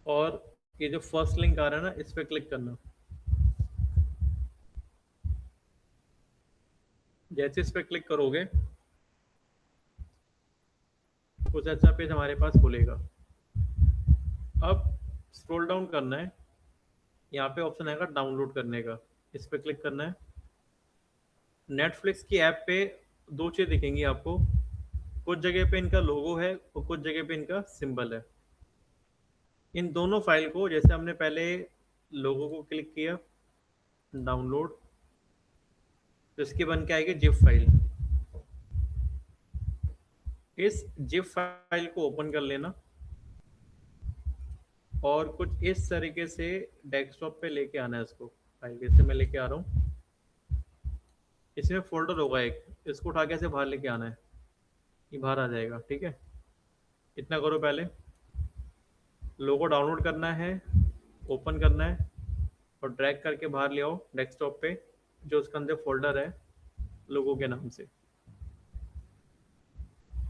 और ये जो फर्स्ट लिंक आ रहा है ना, इस पर क्लिक करना। जैसे इस पर क्लिक करोगे कुछ अच्छा पेज हमारे पास खुलेगा। अब स्क्रॉल डाउन करना है, यहाँ पे ऑप्शन आएगा डाउनलोड करने का, इस पर क्लिक करना है। नेटफ्लिक्स की ऐप पे दो चीज़ दिखेंगी आपको, कुछ जगह पे इनका लोगो है और कुछ जगह पे इनका सिंबल है। इन दोनों फाइल को, जैसे हमने पहले लोगो को क्लिक किया डाउनलोड, तो इसकी बन के आएगी जिप फाइल। इस जिप फाइल को ओपन कर लेना और कुछ इस तरीके से डेस्कटॉप पे लेके आना है इसको। फाइल जैसे मैं लेके आ रहा हूँ, इसमें फोल्डर होगा एक, इसको उठा के ऐसे बाहर लेके आना है, ये बाहर आ जाएगा। ठीक है, इतना करो। पहले लोगो डाउनलोड करना है, ओपन करना है और ड्रैग करके बाहर ले आओ डेस्कटॉप पे, जो उसके अंदर फोल्डर है लोगो के नाम से।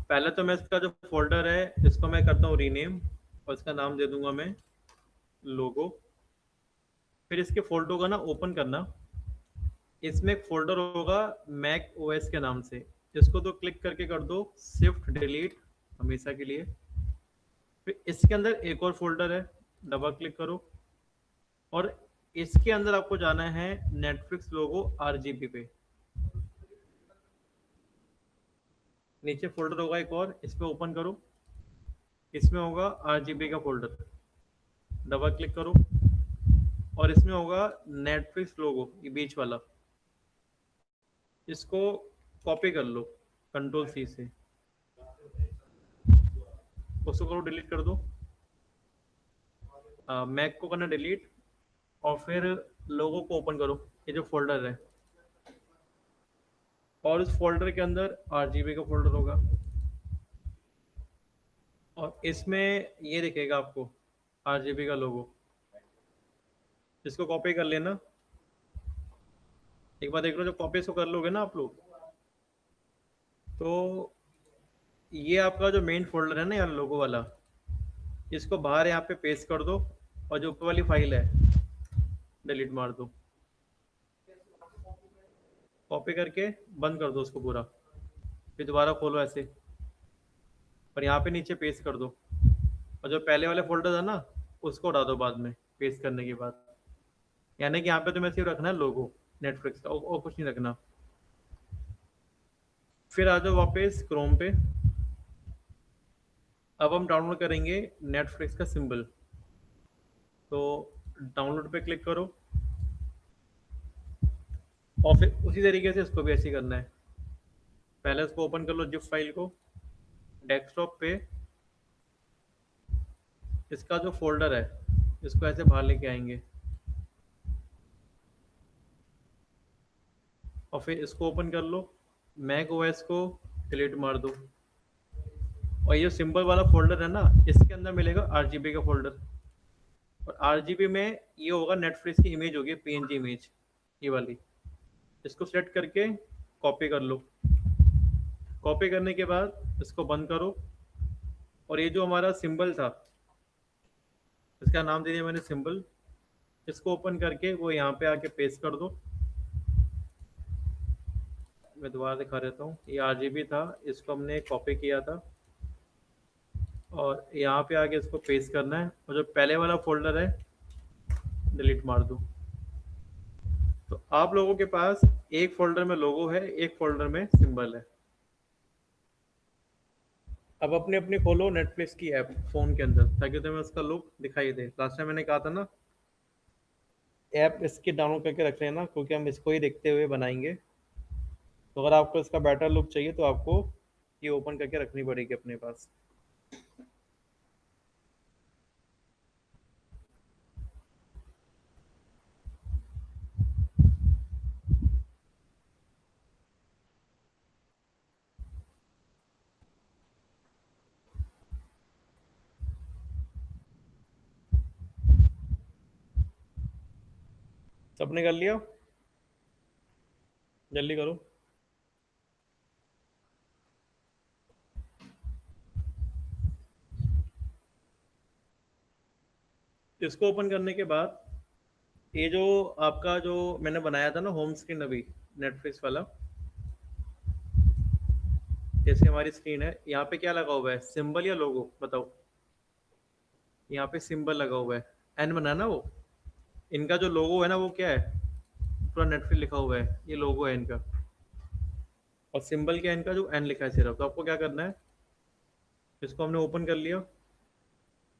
पहले तो मैं इसका जो फोल्डर है इसको मैं करता हूँ रीनेम और इसका नाम दे दूंगा मैं लोगो। फिर इसके फोल्डर का ना ओपन करना, इसमें एक फोल्डर होगा मैक ओएस के नाम से, इसको तो क्लिक करके कर दो शिफ्ट डिलीट हमेशा के लिए। फिर इसके अंदर एक और फोल्डर है, डबल क्लिक करो और इसके अंदर आपको जाना है नेटफ्लिक्स लोगो आरजीबी पे। नीचे फोल्डर होगा एक और, इस पे ओपन करो, इसमें होगा आरजीबी का फोल्डर, डबल क्लिक करो और इसमें होगा नेटफ्लिक्स लोगो, ये बीच वाला, इसको कॉपी कर लो कंट्रोल सी से, उसको करो डिलीट कर दो। मैक को करना डिलीट और फिर लोगो को ओपन करो, ये जो फोल्डर है, और उस फोल्डर के अंदर आरजीबी का फोल्डर होगा और इसमें ये दिखेगा आपको आरजीबी का लोगो, इसको कॉपी कर लेना। एक बार देख लो, जब कॉपी इसको कर लोगे ना आप लोग, तो ये आपका जो मेन फोल्डर है ना यार लोगो वाला, इसको बाहर यहाँ पे पेस्ट कर दो और जो ऊपर वाली फाइल है डिलीट मार दो, कॉपी करके बंद कर दो उसको पूरा, फिर दोबारा खोलो ऐसे और यहाँ पे नीचे पेस्ट कर दो और जो पहले वाले फोल्डर था ना उसको उठा दो बाद में पेस्ट करने के बाद। यानी कि यहाँ पे तुम्हें सिर्फ रखना है लोगो नेटफ्लिक्स का और कुछ नहीं रखना। फिर आ जाओ वापस क्रोम पे, अब हम डाउनलोड करेंगे नेटफ्लिक्स का सिंबल, तो डाउनलोड पे क्लिक करो और फिर उसी तरीके से इसको भी ऐसे ही करना है। पहले इसको ओपन कर लो जिप फाइल को, डेस्कटॉप पे इसका जो फोल्डर है इसको ऐसे बाहर लेके आएंगे और फिर इसको ओपन कर लो, मैक ओएस को डिलीट मार दो और ये सिंबल वाला फोल्डर है ना, इसके अंदर मिलेगा आरजीबी का फोल्डर और आरजीबी में ये होगा नेटफ्लिक्स की इमेज होगी, पीएनजी इमेज ये वाली, इसको सेलेक्ट करके कॉपी कर लो। कॉपी करने के बाद इसको बंद करो और ये जो हमारा सिंबल था इसका नाम दे दिया मैंने सिंबल, इसको ओपन करके वो यहाँ पे आके पेस्ट कर दो। मैं दोबारा दिखा देता हूँ, ये आरजीबी था, इसको हमने कॉपी किया था और यहाँ पे आके इसको पेस्ट करना है और जो पहले वाला फोल्डर है डिलीट मार दो। तो आप लोगों के पास एक फोल्डर में लोगो है, एक फोल्डर में सिंबल है। अब अपने अपने खोलो नेटफ्लिक्स की ऐप फोन के अंदर, ताकि तुम्हें उसका लुक दिखाई दे। लास्ट टाइम मैंने कहा था ना ऐप इसकी डाउनलोड करके रख लेना, क्योंकि हम इसको ही देखते हुए बनाएंगे। तो अगर आपको इसका बेटर लुक चाहिए तो आपको ये ओपन करके रखनी पड़ेगी अपने पास। सबने कर लिया? जल्दी करो। इसको ओपन करने के बाद ये जो आपका जो मैंने बनाया था ना होम स्क्रीन अभी नेटफ्लिक्स वाला, जैसे हमारी स्क्रीन है, यहाँ पे क्या लगा हुआ है, सिंबल या लोगो बताओ। यहाँ पे सिंबल लगा हुआ है, एन बना ना वो, इनका जो लोगो है ना वो क्या है, पूरा नेटफ्लिक्स लिखा हुआ है, ये लोगो है इनका। और सिंबल क्या है इनका, जो एन लिखा है सिर्फ। तो आपको क्या करना है, इसको हमने ओपन कर लिया,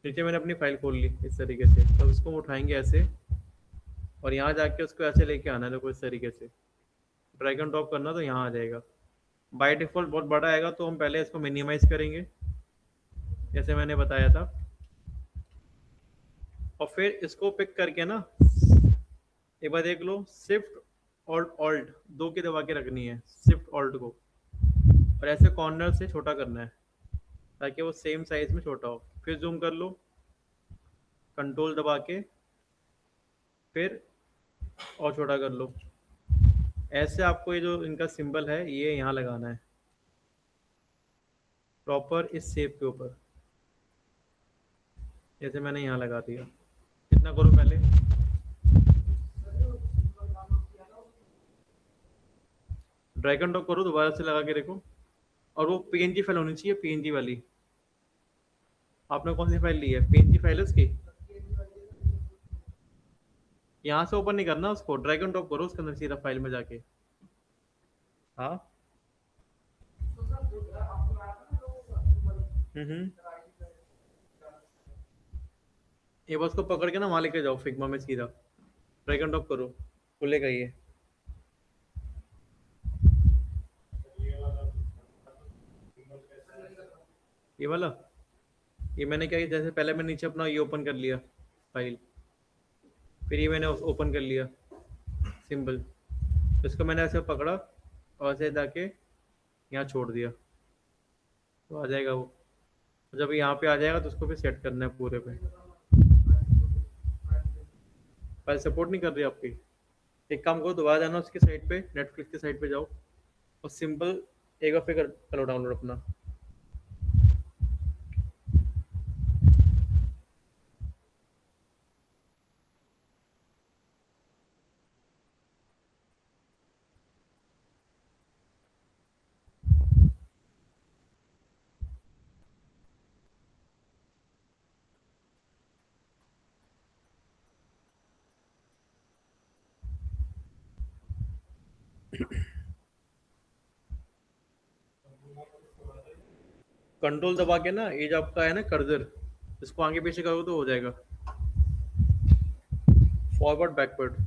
नीचे मैंने अपनी फाइल खोल ली इस तरीके से। तो इसको हम उठाएंगे ऐसे, और यहाँ जाके उसको ऐसे लेके आना है, देखो इस तरीके से ड्रैग एंड ड्रॉप करना, तो यहाँ आ जाएगा। बाय डिफॉल्ट बहुत बड़ा आएगा, तो हम पहले इसको मिनिमाइज करेंगे जैसे मैंने बताया था। और फिर इसको पिक करके ना एक बार देख लो, शिफ्ट ऑल्ट ऑल्ट दो की दबा के रखनी है, शिफ्ट ऑल्ट को, और ऐसे कॉर्नर से छोटा करना है ताकि वो सेम साइज में छोटा हो। फिर जूम कर लो, कंट्रोल दबा के, फिर और छोटा कर लो। ऐसे आपको ये जो इनका सिंबल है ये यहाँ लगाना है, प्रॉपर इस शेप के ऊपर, जैसे मैंने यहाँ लगा दिया। इतना करो पहले, ड्रैग एंड ड्रॉप करो, दोबारा से लगा के देखो। और वो पीएनजी फाइल होनी चाहिए, पीएनजी वाली। आपने कौन सी फाइल ली है, पीएनजी फाइल है उसकी? यहाँ से ओपन नहीं करना उसको, ड्रैग एंड ड्रॉप करो उसके अंदर सीधा फाइल में जाके। हाँ। हम्म। ये बस को पकड़ के ना वहां लेके जाओ फिग्मा में सीधा, ड्रैग एंड ड्रॉप करो, खुलेगा ये। ये वाला, ये मैंने क्या किया, जैसे पहले मैं नीचे अपना ये ओपन कर लिया फाइल, फिर ये मैंने ओपन कर लिया सिंबल, इसको मैंने ऐसे पकड़ा और ऐसे जाके यहाँ छोड़ दिया, तो आ जाएगा वो। जब यहाँ पे आ जाएगा तो उसको भी सेट करना है पूरे पे। फाइल सपोर्ट नहीं कर रही आपकी, एक काम करो, दोबारा जाना उसकी साइट पे, नेटफ्लिक्स की साइट पे जाओ, और सिंपल एक बार फिर करो डाउनलोड अपना। कंट्रोल दबा के ना, ये जो आपका है ना कर्सर, इसको आगे पीछे करो तो हो जाएगा, फॉरवर्ड बैकवर्ड।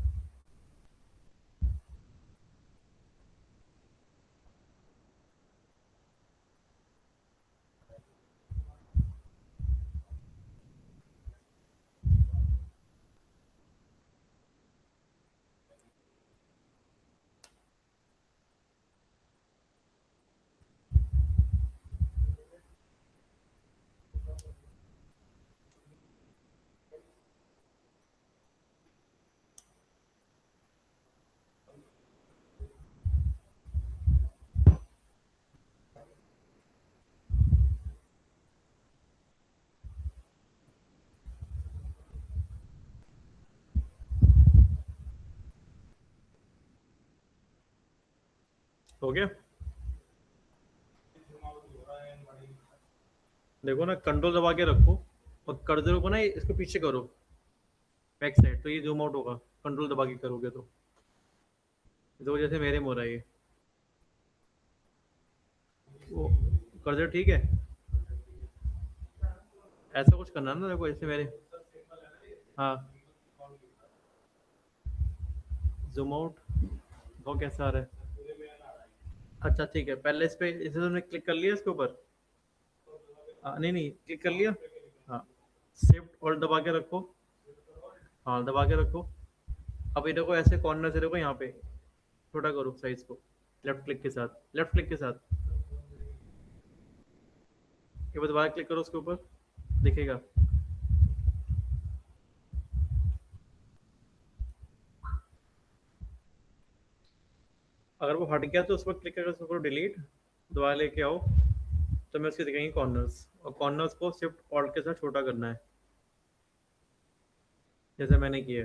हो गया, देखो ना, कंट्रोल दबा के रखो और कर्सर को ना इसको पीछे करो बैक साइड, तो ये जूम आउट होगा, कंट्रोल दबा के करोगे तो। देखो जैसे मेरे में हो रहा है ये, वो कर्सर ठीक है, ऐसा कुछ करना है ना, देखो जैसे मेरे, हाँ, जूम आउट वो कैसा आ रहा है। अच्छा ठीक है, पहले इस पे, इसे तुमने क्लिक कर लिया इसके ऊपर, नहीं नहीं क्लिक कर लिया, हाँ, शिफ्ट और दबा के रखो, हाँ दबा के रखो। अब ये देखो ऐसे कॉर्नर से देखो यहाँ पे, छोटा करो साइज को, लेफ्ट क्लिक के साथ, लेफ्ट क्लिक के साथ, ये दोबारा क्लिक करो उसके ऊपर, दिखेगा। अगर वो हट गया तो उस पर क्लिक करके उसको डिलीट, दोबारा लेके आओ, तो मैं उसके, दिखेंगे कॉर्नर्स, और कॉर्नर्स को शिफ्ट ऑल्ट के साथ छोटा करना है। जैसे मैंने किया।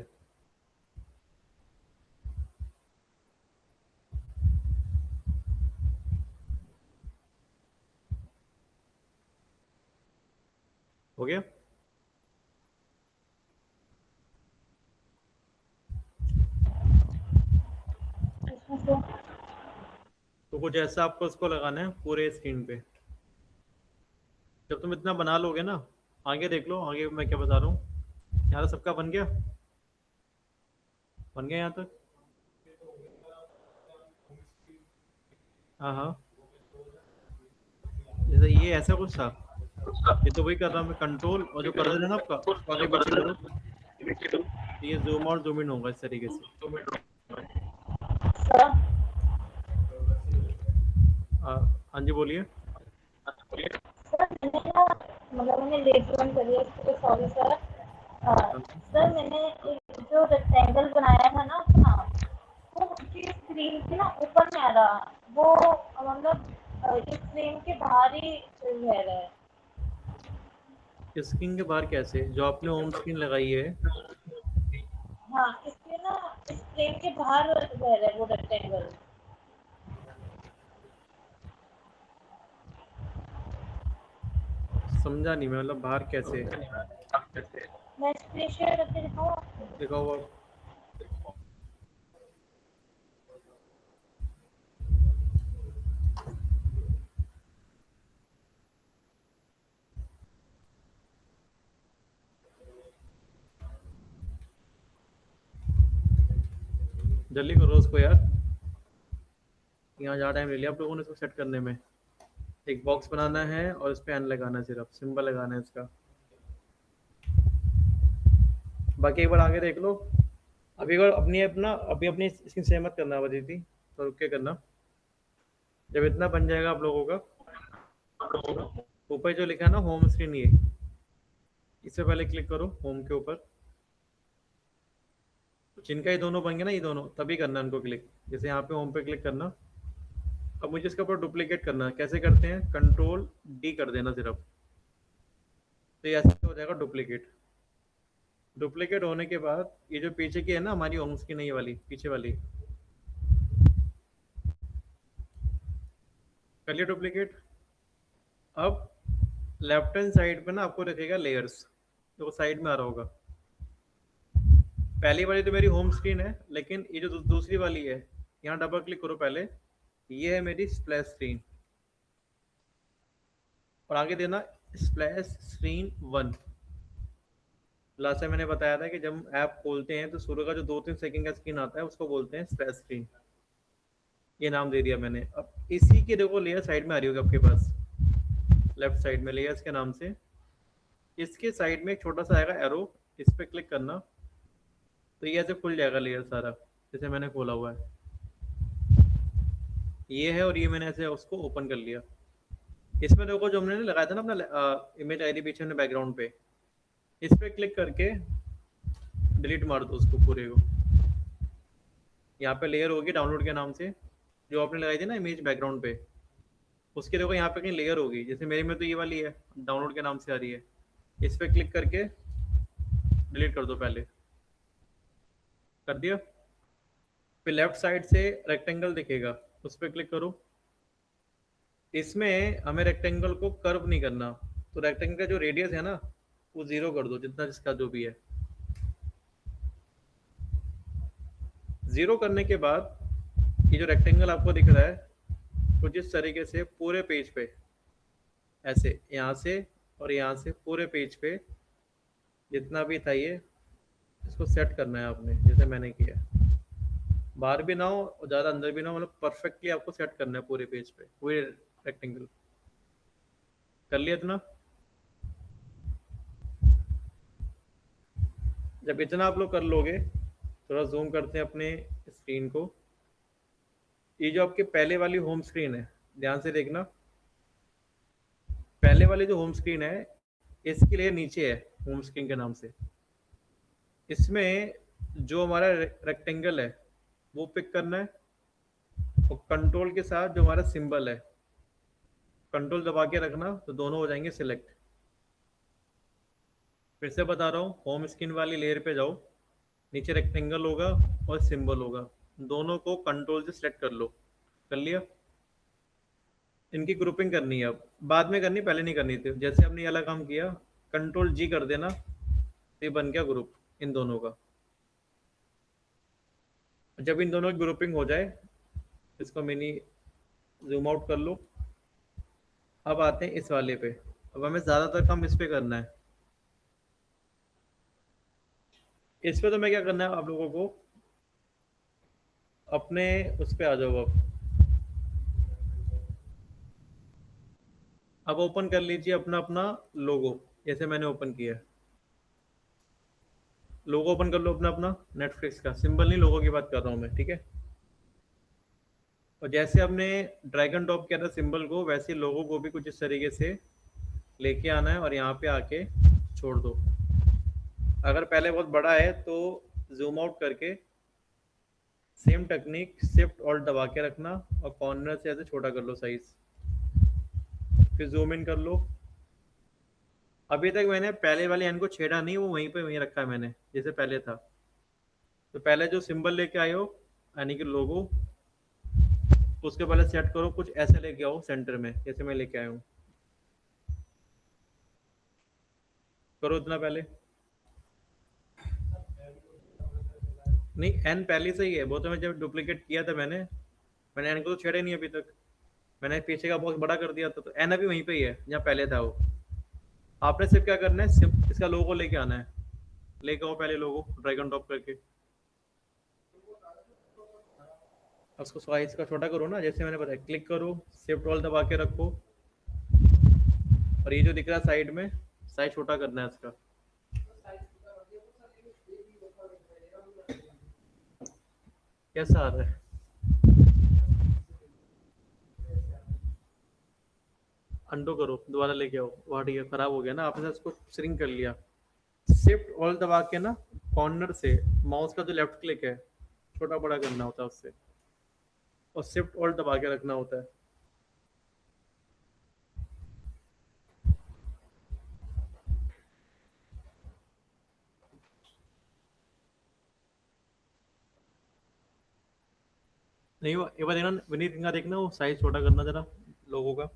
हो गया। इसमें से तो कुछ ऐसा आपको उसको लगाना है पूरे स्क्रीन पे। जब तुम इतना बना लोगे ना, आगे देख लो, आगे मैं क्या बता रहा हूँ। यहाँ तो सबका बन गया, बन गया यहाँ तक। हाँ हाँ, जैसे ये ऐसा कुछ था। ये तो वही कर रहा हूँ मैं, कंट्रोल और जो कर्सर है ना आपका उसको आगे पीछे करो, तो ये जूम आउट जूम इन होगा इस तरीके से। सर हाँ जी बोलिए। सर मैंने ना मतलब मैंने लेट ज्वाइन करी है, सॉरी सर। हाँ, सर मैंने एक जो रेक्टेंगल बनाया था ना अपना, वो उसकी स्क्रीन के ना ऊपर नहीं आ रहा, वो मतलब इस स्क्रीन के बाहर ही रह रहा है। स्क्रीन के बाहर कैसे? जो आपने होम स्क्रीन लगाई है। हाँ इसके ना स्क्रीन के बाहर रह रहा है वो रेक्टेंगल। समझा नहीं मैं, मतलब बाहर कैसे? मैं स्क्रीन शेयर करके दिखाऊँ आपको? दिखाओ आप। जल्दी करो उसको यार, यहाँ ज़्यादा टाइम ले लिया आप लोगों ने इसको सेट करने में। एक बॉक्स बनाना है और इस पे एन लगाना है, सिर्फ सिंबल लगाना है इसका। बाकी एक बार आगे देख लो। अभी एक बार अभी अपनी इसकी सहमत करना बची थी, तो रुक के करना। जब इतना बन जाएगा आप लोगों का, ऊपर जो लिखा है ना होम स्क्रीन, ये इससे पहले क्लिक करो होम के ऊपर। जिनका ये दोनों बन गया ना, ये दोनों, तभी करना है उनको क्लिक। जैसे यहाँ पे होम पे क्लिक करना। अब मुझे इसके ऊपर डुप्लीकेट करना है। कैसे करते हैं? कंट्रोल डी कर देना सिर्फ, तो ये ऐसे हो जाएगा डुप्लीकेट। डुप्लीकेट होने के बाद ये जो पीछे की है ना हमारी होम स्क्रीन, ये वाली पीछे वाली, कर लिया डुप्लीकेट। अब लेफ्ट हैंड साइड पे ना आपको दिखेगा लेयर्स, तो साइड में आ रहा होगा। पहली वाली तो मेरी होम स्क्रीन है, लेकिन ये जो दूसरी वाली है, यहाँ डबल क्लिक करो पहले। ये है मेरी स्प्लैश स्क्रीन, और आगे देना स्प्लैश स्क्रीन 1। लास्ट टाइम मैंने बताया था कि जब हम ऐप खोलते हैं तो शुरू का जो 2-3 सेकंड का स्क्रीन आता है उसको बोलते हैं स्प्लैश स्क्रीन। ये नाम दे दिया मैंने। अब इसी की देखो लेयर साइड में आ रही होगी आपके पास, लेफ्ट साइड में लेयर्स के नाम से। इसके साइड में एक छोटा सा आएगा एरो, इस पर क्लिक करना, तो ये ऐसे खुल जाएगा लेयर सारा, जैसे मैंने खोला हुआ है। ये है, और ये मैंने ऐसे उसको ओपन कर लिया। इसमें देखो जो हमने लगाया था ना अपना इमेज आईडी पीछे हमने बैकग्राउंड पे, इस पे क्लिक करके डिलीट मार दो उसको पूरे को। यहाँ पे लेयर होगी डाउनलोड के नाम से, जो आपने लगाई थी ना इमेज बैकग्राउंड पे, उसके देखो यहाँ पे कहीं लेयर होगी। जैसे मेरे में तो ये वाली है, डाउनलोड के नाम से आ रही है। इस पे क्लिक करके डिलीट कर दो पहले। कर दिया। फिर लेफ्ट साइड से रेक्टेंगल दिखेगा, उस पर क्लिक करो। इसमें हमें रेक्टेंगल को कर्व नहीं करना, तो रेक्टेंगल का जो रेडियस है ना वो 0 कर दो, जितना जिसका जो भी है। 0 करने के बाद ये जो रेक्टेंगल आपको दिख रहा है, कुछ इस तरीके से पूरे पेज पे, ऐसे यहाँ से और यहाँ से पूरे पेज पे जितना भी था ये, इसको सेट करना है आपने, जैसे मैंने किया। बाहर भी ना हो और ज़्यादा अंदर भी ना हो, मतलब परफेक्टली आपको सेट करना है पूरे पेज पे, पूरे रेक्टेंगल। कर लिया इतना? जब इतना आप लोग कर लोगे, थोड़ा जूम करते हैं अपने स्क्रीन को। ये जो आपके पहले वाली होम स्क्रीन है, ध्यान से देखना। पहले वाली जो होम स्क्रीन है, इसके लिए नीचे है होम स्क्रीन के नाम से। इसमें जो हमारा रेक्टेंगल है वो पिक करना है, और कंट्रोल के साथ जो हमारा सिंबल है, कंट्रोल दबा के रखना, तो दोनों हो जाएंगे सिलेक्ट। फिर से बता रहा हूँ, होम स्क्रीन वाली लेयर पे जाओ, नीचे रेक्टेंगल होगा और सिंबल होगा, दोनों को कंट्रोल से सिलेक्ट कर लो। कर लिया? इनकी ग्रुपिंग करनी है, अब बाद में करनी, पहले नहीं करनी थी। जैसे हमने ये वाला काम किया, कंट्रोल जी कर देना, तो ये बन गया ग्रुप इन दोनों का। जब इन दोनों की ग्रुपिंग हो जाए, इसको मिनी जूम आउट कर लो। अब आते हैं इस वाले पे। अब हमें ज़्यादातर काम इस पे करना है। इस पे तो मैं क्या करना है आप लोगों को, अपने उस पे आ जाओ। अब ओपन कर लीजिए अपना अपना लोगो, जैसे मैंने ओपन किया। लोगो ओपन कर लो अपना अपना, नेटफ्लिक्स का सिंबल नहीं, लोगो की बात कर रहा हूँ मैं, ठीक है। और जैसे हमने ड्रैगन टॉप किया था सिंबल को, वैसे लोगों को भी कुछ इस तरीके से लेके आना है और यहाँ पे आके छोड़ दो। अगर पहले बहुत बड़ा है तो जूम आउट करके सेम टेक्निक शिफ्ट और दबा के रखना और कॉर्नर से ऐसे छोटा कर लो साइज, फिर जूम इन कर लो। अभी तक मैंने पहले वाले एन को छेड़ा नहीं, वो वहीं पे वहीं रखा है मैंने जैसे पहले था। तो पहले जो सिंबल लेके आए हो, यानी कि लोगो, उसके पहले सेट करो, कुछ ऐसे लेके आओ सेंटर में जैसे मैं लेके आया हूँ। करो इतना पहले। नहीं, एन पहले से ही है वो, तो मैं जब डुप्लीकेट किया था मैंने एन को तो छेड़ा ही नहीं अभी तक। मैंने पीछे का बॉक्स बड़ा कर दिया था, तो एन अभी वहीं पे ही है जहाँ पहले था वो। आपने सिर्फ क्या करना है, सिर्फ इसका लोगो लेके आना है। लेके आओ पहले लोगो ड्रैगन टॉप करके, उसको साइज का छोटा करो ना, जैसे मैंने बताया। क्लिक करो, शिफ्ट ऑल दबा के रखो, और ये जो दिख रहा है साइड में, साइज छोटा करना है इसका। कैसा आ रहा है? अंडो करो, दोबारा लेके आओ। वहाँ ठीक है, खराब हो गया ना, आपने इसको श्रिंक कर लिया। शिफ्ट ऑल दबा के ना, कॉर्नर से माउस का जो लेफ्ट क्लिक है, छोटा बड़ा करना होता है उससे, और शिफ्ट ऑल दबा के रखना होता है। नहीं, वो एक बार देखना विनीत का, देखना वो साइज छोटा करना जरा लोगों का।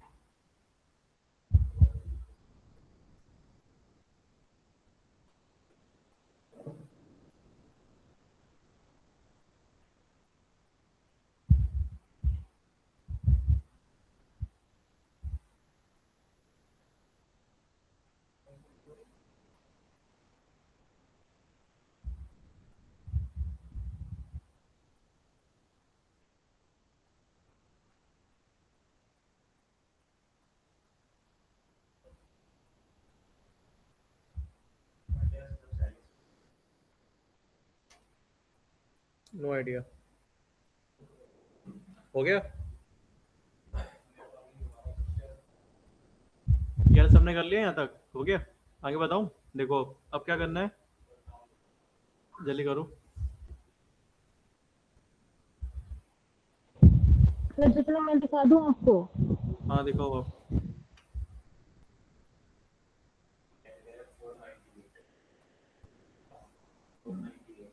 No idea. हो गया यार, सबने कर लिया यहाँ तक, हो गया। आगे बताऊँ? देखो अब क्या करना है, जल्दी करो। सर जितना मैं दिखा दूं आपको। हाँ दिखाओ अब।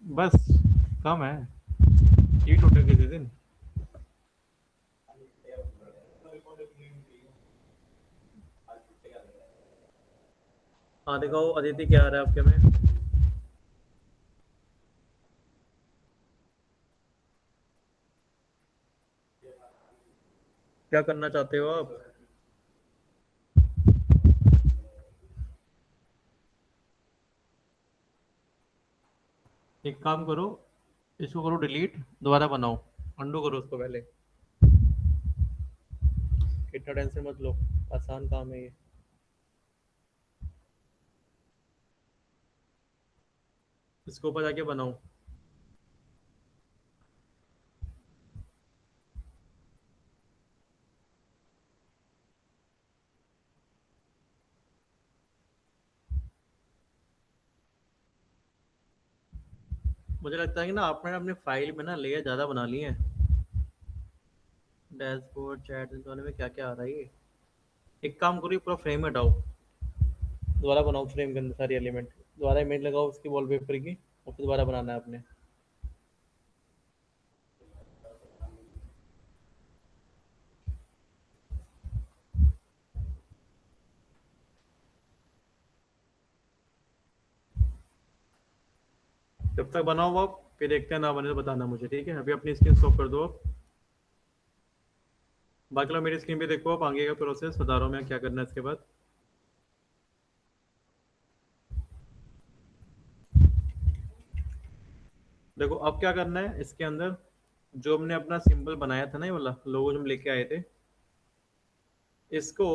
बस, कम है, हीट उठे किसी दिन। हाँ दिखाओ अदिति, क्या आ रहा है आपके में? क्या करना चाहते हो आप? एक काम करो, इसको करो डिलीट, दोबारा बनाओ, अंडू करो उसको पहले। इतना टेंशन मत लो, आसान काम है ये। इसको ऊपर जाके बनाओ। मुझे लगता है कि ना आपने अपने फाइल में ना लेयर ज़्यादा बना लिए हैं। डैशबोर्ड, चैट, इस वाले में क्या क्या आ रहा है ये? एक काम करो, ये पूरा फ्रेम हटाओ, दोबारा बनाओ फ्रेम के अंदर सारे एलिमेंट। दोबारा इमेज लगाओ उसकी वॉलपेपर की और फिर दोबारा बनाना है आपने। जब तक बनाओ आप, फिर देखते हैं, ना बने तो बताना मुझे, ठीक है? अभी अपनी स्क्रीन स्टॉप कर दो आप। बाकी लोग मेरी स्क्रीन पे देखो आप, आगे का प्रोसेस बता रहा हूँ मैं क्या करना है इसके बाद। देखो अब क्या करना है इसके अंदर, जो हमने अपना सिंबल बनाया था ना, ये वाला लोगो जो हम लेके आए थे, इसको,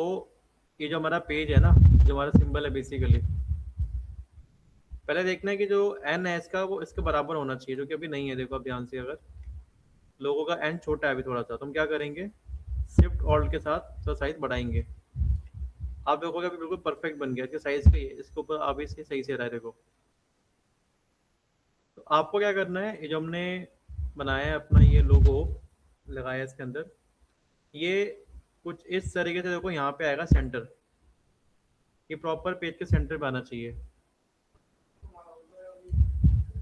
ये जो हमारा पेज है ना, जो हमारा सिंबल है बेसिकली, पहले देखना है कि जो एन है इसका वो इसके बराबर होना चाहिए, जो कि अभी नहीं है। देखो आप ध्यान से, अगर लोगों का एन छोटा है अभी थोड़ा सा, तो हम क्या करेंगे, शिफ्ट ऑल्ट के साथ तो साइज बढ़ाएंगे। आप देखोगे अभी बिल्कुल परफेक्ट बन गया, इसके साइज पे इसके ऊपर अभी से सही से रहा है, देखो। तो आपको क्या करना है, ये जो हमने बनाया है अपना ये लोगो लगाया इसके अंदर, ये कुछ इस तरीके से देखो, यहाँ पे आएगा सेंटर, ये प्रॉपर पेज के सेंटर पे आना चाहिए।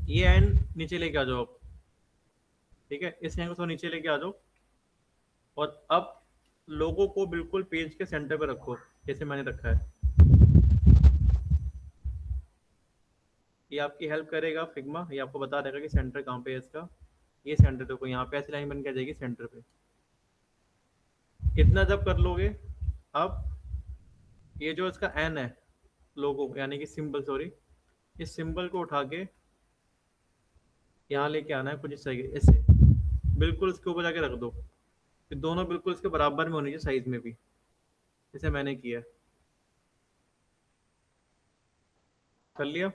ये एंड नीचे लेके आ जाओ आप, ठीक है? इस एंड को थोड़ा नीचे लेके आ जाओ, और अब लोगो को बिल्कुल पेज के सेंटर पे रखो, जैसे मैंने रखा है। ये आपकी हेल्प करेगा फिग्मा, ये आपको बता देगा कि सेंटर कहाँ पे है इसका। ये सेंटर देखो, यहाँ पे ऐसी लाइन बन के आ जाएगी सेंटर पे। इतना जब कर लोगे, अब ये जो इसका एन है लोगो, यानी कि सिंबल, सॉरी, इस सिंबल को उठा के यहाँ लेके आना है कुछ इस तरीके ऐसे, बिल्कुल इसके ऊपर जाके रख दो, फिर दोनों बिल्कुल इसके बराबर में होनी चाहिए साइज में भी, जैसे मैंने किया। कर लिया?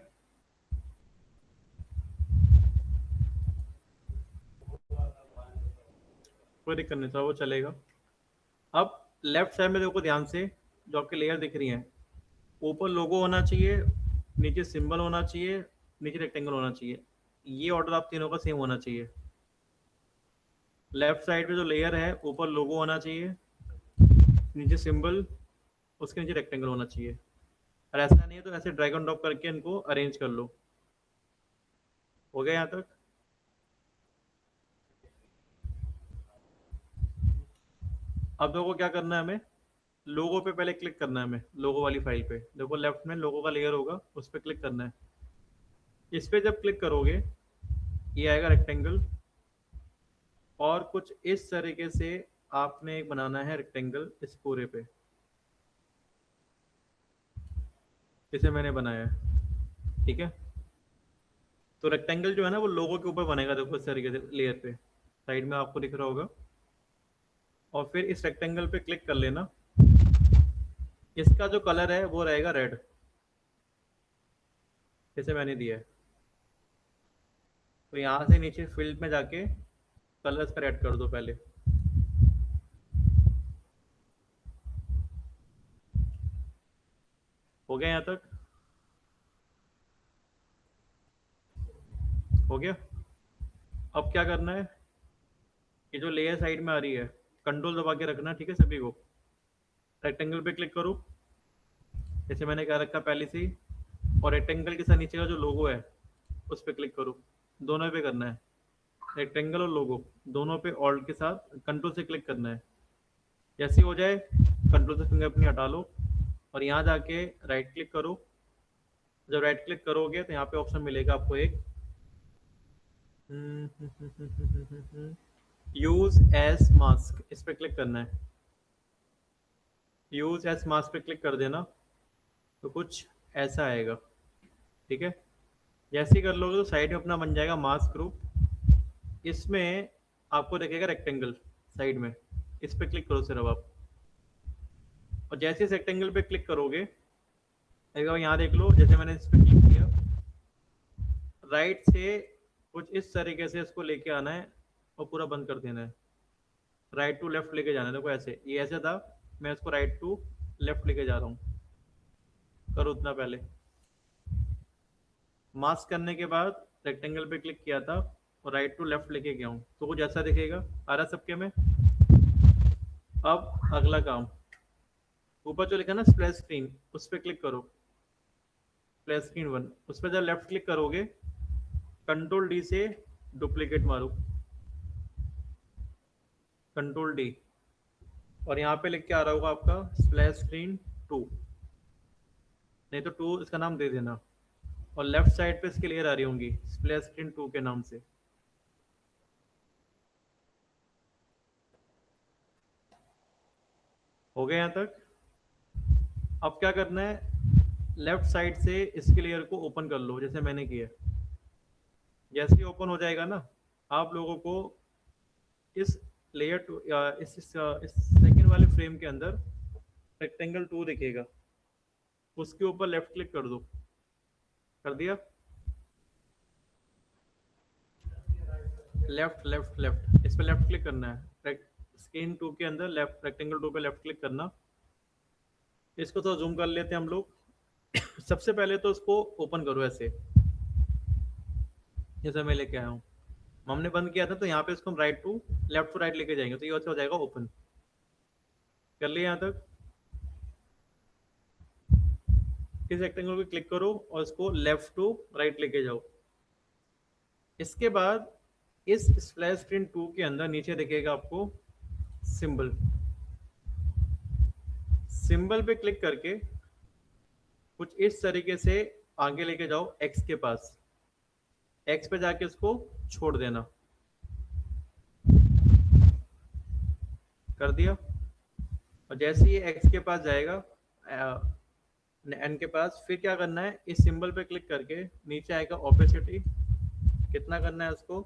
कोई दिक्कत नहीं था, वो चलेगा। अब लेफ्ट साइड में देखो ध्यान से, जो आपकी लेयर दिख रही है, ऊपर लोगो होना चाहिए, नीचे सिंबल होना चाहिए, नीचे रेक्टेंगल होना चाहिए। ये ऑर्डर आप तीनों का सेम होना चाहिए। लेफ्ट साइड पे जो लेयर है, ऊपर लोगो होना चाहिए, नीचे सिंबल, उसके नीचे रेक्टेंगल होना चाहिए। और ऐसा नहीं है तो ऐसे ड्रैग एंड ड्रॉप करके इनको अरेंज कर लो। हो गया यहाँ तक? अब देखो क्या करना है हमें, लोगो पे पहले क्लिक करना है हमें, लोगो वाली फाइल पे देखो, लेफ्ट में लोगो का लेयर होगा, उस पर क्लिक करना है। इस पे जब क्लिक करोगे, ये आएगा रेक्टेंगल, और कुछ इस तरीके से आपने एक बनाना है रेक्टेंगल इस पूरे पे, जैसे मैंने बनाया है, ठीक है? तो रेक्टेंगल जो है ना, वो लोगो के ऊपर बनेगा, देखो इस तरीके से लेयर पे, साइड में आपको दिख रहा होगा। और फिर इस रेक्टेंगल पे क्लिक कर लेना, इसका जो कलर है वो रहेगा रेड, जैसे मैंने दिया है। तो यहाँ से नीचे फील्ड में जाके कलर्स पर ऐड कर दो पहले। हो गया यहाँ तक? हो गया? अब क्या करना है, ये जो लेयर साइड में आ रही है, कंट्रोल दबा के रखना, ठीक है? सभी को रेक्टेंगल पे क्लिक करो, जैसे मैंने क्या रखा पहले से ही, और रेक्टेंगल के साथ नीचे का जो लोगो है उस पर क्लिक करो, दोनों पे करना है, रेक्टेंगल और लोगो दोनों पे ऑल्ट के साथ कंट्रोल से क्लिक करना है। जैसे ही हो जाए, कंट्रोल से फिंगरप्रिंट हटा लो, और यहाँ जाके राइट क्लिक करो। जब राइट क्लिक करोगे तो यहाँ पे ऑप्शन मिलेगा आपको एक, यूज एज मास्क, इस पे क्लिक करना है। यूज एज मास्क पे क्लिक कर देना, तो कुछ ऐसा आएगा, ठीक है? जैसे ही कर लोगे तो साइड में अपना बन जाएगा मास्क ग्रुप। इसमें आपको दिखेगा रेक्टेंगल साइड में, इस पे क्लिक करो सिर्फ आप, और जैसे इस रेक्टेंगल पे क्लिक करोगे, एक बार यहाँ देख लो, जैसे मैंने इस पे क्लिक किया, राइट से कुछ इस तरीके से इसको लेके आना है और पूरा बंद कर देना है। राइट टू लेफ्ट लेके जाना है, देखो ऐसे, ये ऐसे था, मैं इसको राइट टू लेफ्ट लेके जा रहा हूँ। करो उतना पहले। मास्क करने के बाद रेक्टेंगल पे क्लिक किया था और राइट टू लेफ्ट लेके गया हूँ, तो कुछ ऐसा दिखेगा। आ रहा सबके में? अब अगला काम, ऊपर जो लिखा ना स्प्लैश स्क्रीन, उस पर क्लिक करो। स्प्लैश स्क्रीन 1, उस पर जब लेफ्ट क्लिक करोगे कंट्रोल डी से डुप्लीकेट मारो, कंट्रोल डी, और यहाँ पे लिख के आ रहा होगा आपका स्प्लैश स्क्रीन 2, नहीं तो 2 इसका नाम दे देना, और लेफ्ट साइड पे इसकी लेयर आ रही होंगी स्प्लैश स्क्रीन 2 के नाम से। हो गया यहाँ तक? अब क्या करना है, लेफ्ट साइड से इसके लेयर को ओपन कर लो जैसे मैंने किया। जैसे ही ओपन हो जाएगा ना, आप लोगों को इस लेयर टू इस सेकंड वाले फ्रेम के अंदर रेक्टेंगल 2 दिखेगा, उसके ऊपर लेफ्ट क्लिक कर दो। कर दिया? लेफ्ट लेफ्ट लेफ्ट, इस पे लेफ्ट क्लिक करना है, स्क्रीन 2 के अंदर लेफ्ट रेक्टेंगल 2 पे लेफ्ट क्लिक करना। इसको तो जूम कर लेते हैं हम लोग। सबसे पहले तो इसको ओपन करो ऐसे, जैसे मैं लेके आया हूँ। हमने बंद किया था तो यहाँ पे इसको हम right to left to right लेके जाएंगे तो ये अच्छा हो जाएगा ओपन। कर लिया यहाँ तक? इस रेक्टेंगल को क्लिक करो और इसको लेफ्ट टू राइट लेके जाओ। इसके बाद इस स्प्लैश स्क्रीन 2 के अंदर नीचे दिखेगा आपको सिंबल, सिंबल पे क्लिक करके कुछ इस तरीके से आगे लेके जाओ एक्स के पास, एक्स पे जाके इसको छोड़ देना। कर दिया? और जैसे ही एक्स के पास जाएगा एन के पास, फिर क्या करना है, इस सिंबल पे क्लिक करके नीचे आएगा ओपेसिटी, कितना करना है उसको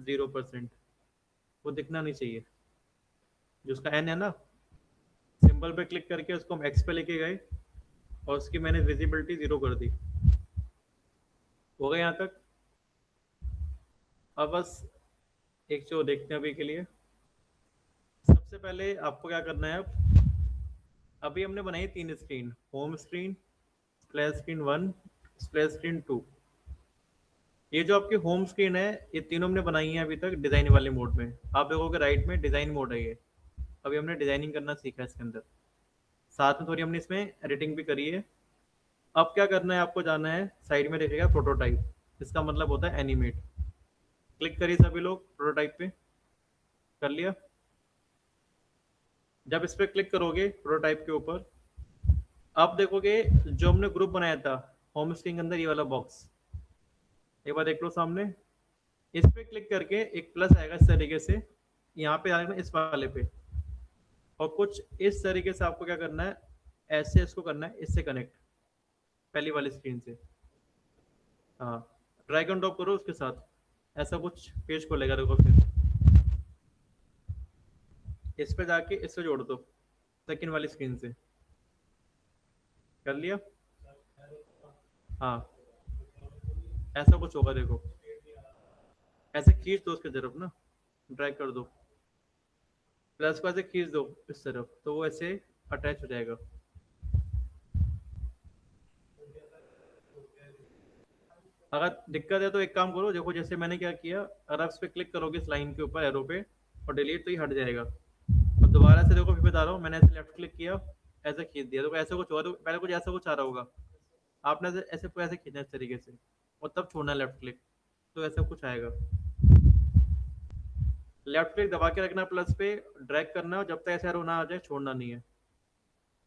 0%, वो दिखना नहीं चाहिए। जो उसका एन है ना, सिंबल पे क्लिक करके उसको हम एक्स पे लेके गए और उसकी मैंने विजिबिलिटी 0 कर दी। हो गया यहाँ तक? अब बस एक जो देखते हैं अभी के लिए, सबसे पहले आपको क्या करना है, अब अभी हमने बनाई 3 screen, home screen, splash screen 1, splash screen 2। ये जो आपकी होम स्क्रीन है, ये तीनों हमने बनाई है अभी तक डिजाइन वाले मोड में। आप देखोगे राइट में डिजाइन मोड है ये, अभी हमने डिजाइनिंग करना सीखा है इसके अंदर, साथ में थोड़ी हमने इसमें एडिटिंग भी करी है। अब क्या करना है, आपको जाना है साइड में दिखेगा प्रोटोटाइप, इसका मतलब होता है एनिमेट। क्लिक करिए सभी लोग प्रोटोटाइप पे। कर लिया? जब इस पर क्लिक करोगे प्रोटोटाइप के ऊपर, आप देखोगे जो हमने ग्रुप बनाया था होम स्क्रीन के अंदर, ये वाला बॉक्स एक बार देख लो सामने। इस पे क्लिक करके एक प्लस आएगा इस तरीके से, यहाँ पे आएगा इस वाले पे, और कुछ इस तरीके से आपको क्या करना है, ऐसे इसको करना है इससे कनेक्ट, पहली वाली स्क्रीन से। हाँ, ड्रैग एंड ड्रॉप करो उसके साथ, ऐसा कुछ पेज खोलेगा। देखो फिर इस पे जाके इससे जोड़ दो सेकंड वाली स्क्रीन से। कर लिया? हाँ, ऐसा कुछ होगा, देखो ऐसे खींच दो उसकी तरफ ना, ड्रैग कर दो, प्लस को ऐसे खींच दो इस तरफ, तो वो ऐसे अटैच हो जाएगा। अगर दिक्कत है तो एक काम करो, देखो जैसे मैंने क्या किया, अगर आप इस पर क्लिक करोगे इस लाइन के ऊपर एरो पे और डिलीट, तो ये हट जाएगा। और दोबारा से देखो, फिर बता रहा हूँ, मैंने ऐसे लेफ्ट क्लिक किया, ऐसे खींच दिया, तो ऐसे कुछ और पहले कुछ ऐसा कुछ आ रहा होगा, आपने ऐसे खींचना इस तरीके से और तब छोड़ना लेफ्ट क्लिक, तो ऐसा कुछ आएगा। लेफ्ट क्लिक दबा के रखना, प्लस पे ड्रैग करना, और जब तक ऐसा एरो ना आ जाए छोड़ना नहीं है,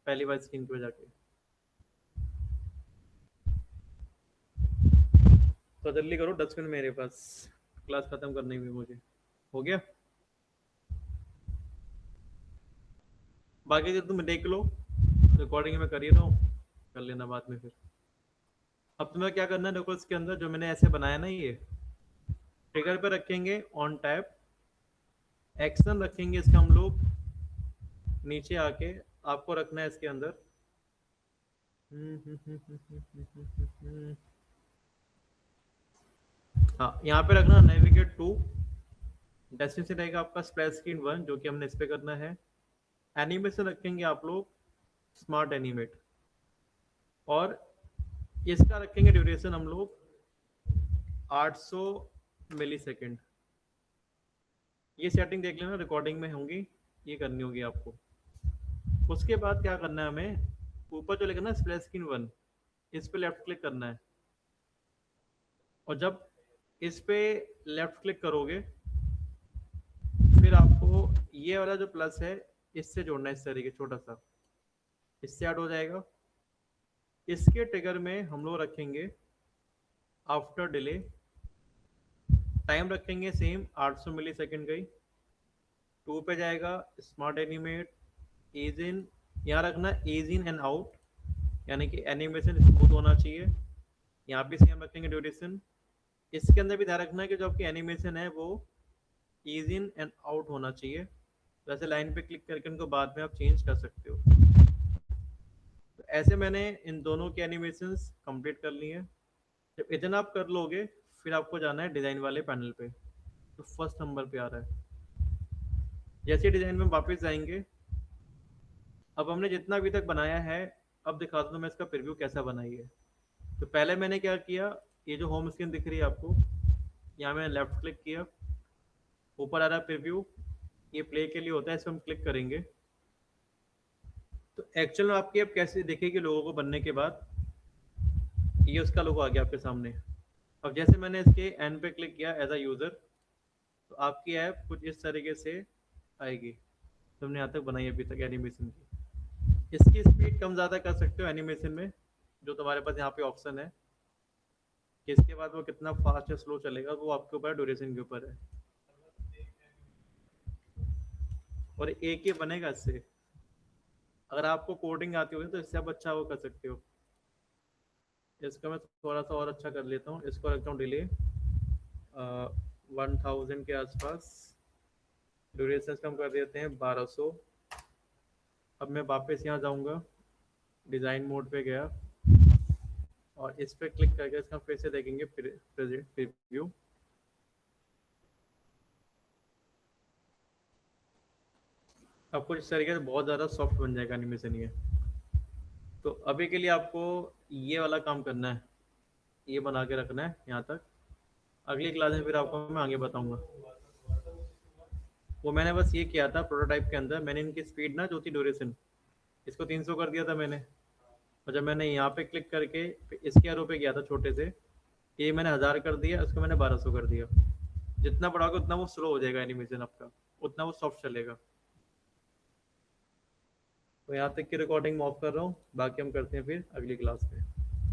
पहली बार स्क्रीन पे जाके। तो जल्दी करो, 10 मिनट मेरे पास, क्लास खत्म करनी हुई मुझे। हो गया? बाकी जो तुम देख लो, रिकॉर्डिंग में कर ही रहा हूँ, कर लेना बाद में फिर। अब तुम्हें क्या करना है, देखो इसके अंदर जो मैंने ऐसे बनाया ना, ये ट्रिगर पे रखेंगे ऑन टैप, एक्शन रखेंगे इसका हम लोग नीचे आके, आपको रखना है इसके अंदर हाँ, यहाँ पे रखना नेविगेट टू, डेस्टिनेशन रहेगा आपका स्प्लैश स्क्रीन 1 जो कि हमने इस पे करना है। एनिमेशन रखेंगे आप लोग स्मार्ट एनिमेट, और इसका रखेंगे ड्यूरेशन हम लोग 800 मिली सेकेंड। ये सेटिंग देख लेना, रिकॉर्डिंग में होंगी, ये करनी होगी आपको। उसके बाद क्या करना है हमें, ऊपर जो लिखा ना स्प्लैश स्क्रीन 1, इस पे लेफ्ट क्लिक करना है, और जब इस पे लेफ्ट क्लिक करोगे फिर आपको ये वाला जो प्लस है इससे जोड़ना है, इस तरीके छोटा सा, इससे ऐड हो जाएगा। इसके ट्रिगर में हम लोग रखेंगे आफ्टर डिले, टाइम रखेंगे सेम 800 मिली सेकेंड का ही। 2 पे जाएगा स्मार्ट एनिमेट ईज इन, यहाँ रखना ईज इन एंड आउट, यानी कि एनिमेशन स्मूथ होना चाहिए। यहाँ पे सेम रखेंगे ड्यूरेशन। इसके अंदर भी ध्यान रखना है कि जो आपकी एनिमेशन है वो ईज इन एंड आउट होना चाहिए। तो ऐसे लाइन पे क्लिक करके उनको बाद में आप चेंज कर सकते हो। तो ऐसे मैंने इन दोनों की एनिमेशंस कंप्लीट कर ली है। जब इतना आप कर लोगे फिर आपको जाना है डिज़ाइन वाले पैनल पे, तो फर्स्ट नंबर पे आ रहा है। जैसे डिज़ाइन में वापस जाएंगे, अब हमने जितना अभी तक बनाया है अब दिखा दूँ मैं इसका प्रीव्यू कैसा बनाई है। तो पहले मैंने क्या किया, ये जो होम स्क्रीन दिख रही है आपको, यहाँ मैंने लेफ्ट क्लिक किया, ऊपर आ रहा है प्रीव्यू, ये प्ले के लिए होता है, इसको हम क्लिक करेंगे तो एक्चुअल में आपकी अब कैसे दिखेगी लोगों को बनने के बाद, ये उसका लोगो आ गया आपके सामने। अब जैसे मैंने इसके एंड पे क्लिक किया एज अ यूज़र, तो आपकी ऐप कुछ इस तरीके से आएगी। तो हमने यहाँ तक बनाई अभी तक एनिमेशन की। इसकी स्पीड कम ज़्यादा कर सकते हो एनिमेशन में, जो तुम्हारे पास यहाँ पे ऑप्शन है कि इसके बाद वो कितना फास्ट या स्लो चलेगा, वो आपके ऊपर ड्यूरेशन के ऊपर है। और एक ही बनेगा इससे। अगर आपको कोडिंग आती होगी तो इससे आप अच्छा वो कर सकते हो। इसका मैं थोड़ा सा और अच्छा कर लेता हूँ, इसको रखता हूँ डिले 1000 के आसपास, ड्यूरेशन कम कर देते हैं 1200। अब मैं वापस यहाँ जाऊँगा, डिज़ाइन मोड पे गया और इस पर क्लिक करके इसका फिर से देखेंगे प्रीव्यू। अब कुछ इस तरीके से बहुत ज़्यादा सॉफ्ट बन जाएगा एनिमेशन ये। तो अभी के लिए आपको ये वाला काम करना है, ये बना के रखना है यहाँ तक। अगली क्लास में फिर आपको मैं आगे बताऊँगा। वो मैंने बस ये किया था प्रोटोटाइप के अंदर, मैंने इनकी स्पीड ना जो थी ड्यूरेशन, इसको 300 कर दिया था मैंने। और जब मैंने यहाँ पे क्लिक करके इसके एरो पे गया था छोटे से, ये मैंने 1000 कर दिया, उसको मैंने 1200 कर दिया। जितना बढ़ाओगे उतना वो स्लो हो जाएगा एनिमेशन आपका, उतना वो सॉफ्ट चलेगा। तो यहाँ तक की रिकॉर्डिंग मैं ऑफ कर रहा हूँ, बाकी हम करते हैं फिर अगली क्लास में।